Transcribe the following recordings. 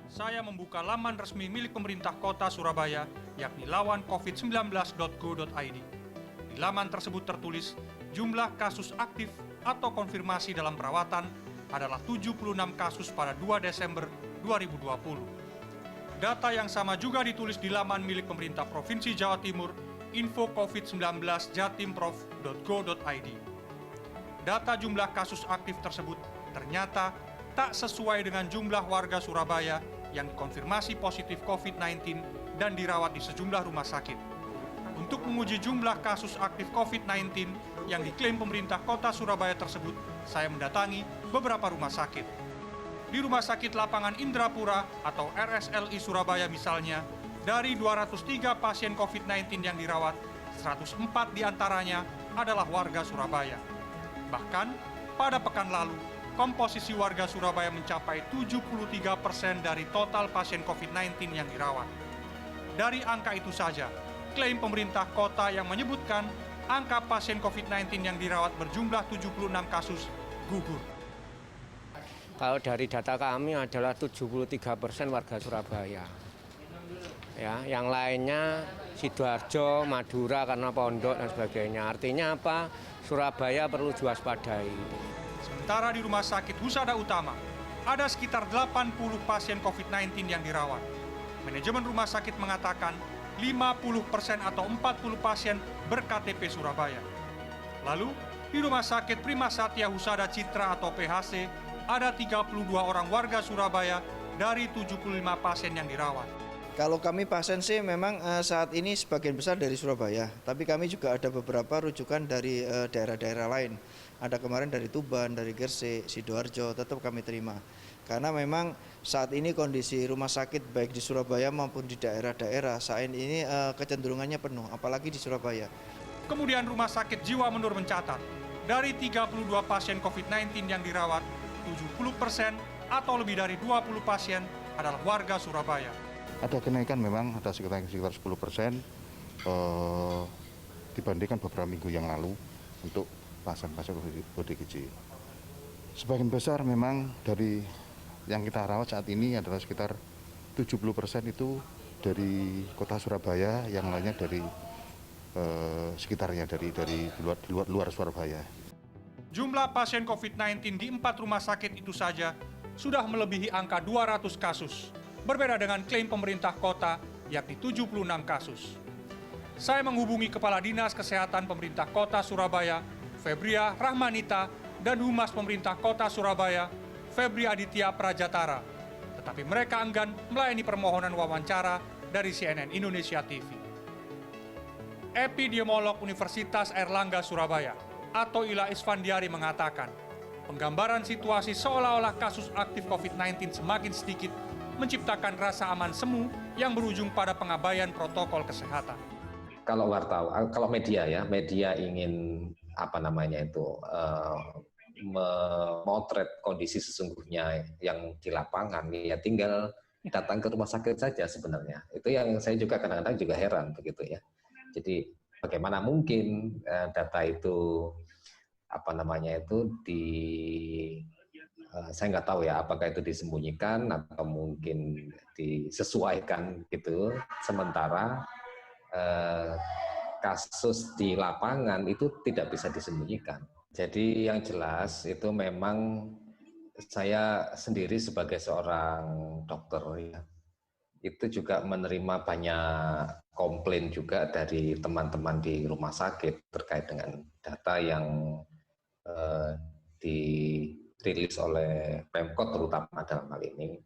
saya membuka laman resmi milik pemerintah kota Surabaya, yakni lawancovid19.go.id. Di laman tersebut tertulis, jumlah kasus aktif atau konfirmasi dalam perawatan adalah 76 kasus pada 2 Desember 2020. Data yang sama juga ditulis di laman milik pemerintah Provinsi Jawa Timur, infocovid19jatimprov.go.id. Data jumlah kasus aktif tersebut ternyata tak sesuai dengan jumlah warga Surabaya yang dikonfirmasi positif COVID-19 dan dirawat di sejumlah rumah sakit. Untuk menguji jumlah kasus aktif COVID-19 yang diklaim pemerintah kota Surabaya tersebut, saya mendatangi beberapa rumah sakit. Di Rumah Sakit Lapangan Indrapura atau RSLI Surabaya misalnya, dari 203 pasien COVID-19 yang dirawat, 104 diantaranya adalah warga Surabaya. Bahkan, pada pekan lalu, komposisi warga Surabaya mencapai 73% dari total pasien COVID-19 yang dirawat. Dari angka itu saja, klaim pemerintah kota yang menyebutkan angka pasien COVID-19 yang dirawat berjumlah 76 kasus gugur. Kalau dari data kami adalah 73% warga Surabaya. Ya, yang lainnya Sidoarjo, Madura karena pondok dan sebagainya. Artinya apa? Surabaya perlu diwaspadai. Sementara di Rumah Sakit Husada Utama, ada sekitar 80 pasien COVID-19 yang dirawat. Manajemen rumah sakit mengatakan 50% atau 40 pasien ber-KTP Surabaya. Lalu, di Rumah Sakit Prima Satya Husada Citra atau PHC, ada 32 orang warga Surabaya dari 75 pasien yang dirawat. Kalau kami pasien sih memang saat ini sebagian besar dari Surabaya, tapi kami juga ada beberapa rujukan dari daerah-daerah lain. Ada kemarin dari Tuban, dari Gresik, Sidoarjo, tetap kami terima. Karena memang saat ini kondisi rumah sakit baik di Surabaya maupun di daerah-daerah saat ini kecenderungannya penuh, apalagi di Surabaya. Kemudian Rumah Sakit Jiwa Menur mencatat, dari 32 pasien COVID-19 yang dirawat, 70% atau lebih dari 20 pasien adalah warga Surabaya. Ada kenaikan memang, ada sekitar 10% dibandingkan beberapa minggu yang lalu untuk pasien-pasien ODGJ. Sebagian besar memang dari yang kita rawat saat ini adalah sekitar 70% itu dari kota Surabaya, yang lainnya dari sekitarnya, dari luar Surabaya. Jumlah pasien COVID-19 di 4 rumah sakit itu saja sudah melebihi angka 200 kasus. Berbeda dengan klaim pemerintah kota, yakni 76 kasus. Saya menghubungi Kepala Dinas Kesehatan Pemerintah Kota Surabaya, Febria Rahmanita, dan Humas Pemerintah Kota Surabaya, Febri Aditya Prajatara. Tetapi mereka enggan melayani permohonan wawancara dari CNN Indonesia TV. Epidemiolog Universitas Airlangga Surabaya, Atoila Isfandiari mengatakan, penggambaran situasi seolah-olah kasus aktif COVID-19 semakin sedikit menciptakan rasa aman semu yang berujung pada pengabaian protokol kesehatan. Kalau wartawan, kalau media ingin memotret kondisi sesungguhnya yang di lapangan, ya tinggal datang ke rumah sakit saja sebenarnya. Itu yang saya juga kadang-kadang juga heran begitu ya. Jadi bagaimana mungkin data itu saya nggak tahu ya, apakah itu disembunyikan atau mungkin disesuaikan gitu. Sementara kasus di lapangan itu tidak bisa disembunyikan. Jadi yang jelas itu memang saya sendiri sebagai seorang dokter ya, itu juga menerima banyak komplain juga dari teman-teman di rumah sakit terkait dengan data yang dirilis oleh Pemkot terutama dalam hal ini,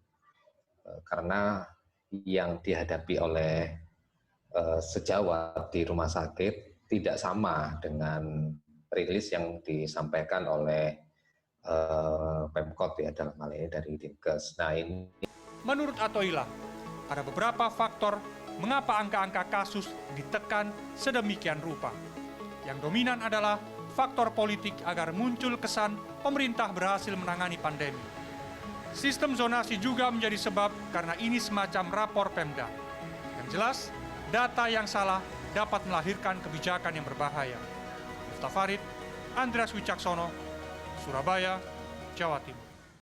karena yang dihadapi oleh sejawat di rumah sakit tidak sama dengan rilis yang disampaikan oleh Pemkot ya, dalam hal ini dari Dinkes. Nah ini. Menurut Atoila, ada beberapa faktor mengapa angka-angka kasus ditekan sedemikian rupa. Yang dominan adalah faktor politik agar muncul kesan pemerintah berhasil menangani pandemi. Sistem zonasi juga menjadi sebab karena ini semacam rapor Pemda. Yang jelas, data yang salah dapat melahirkan kebijakan yang berbahaya. Miftah Farid, Andreas Wicaksono, Surabaya, Jawa Timur.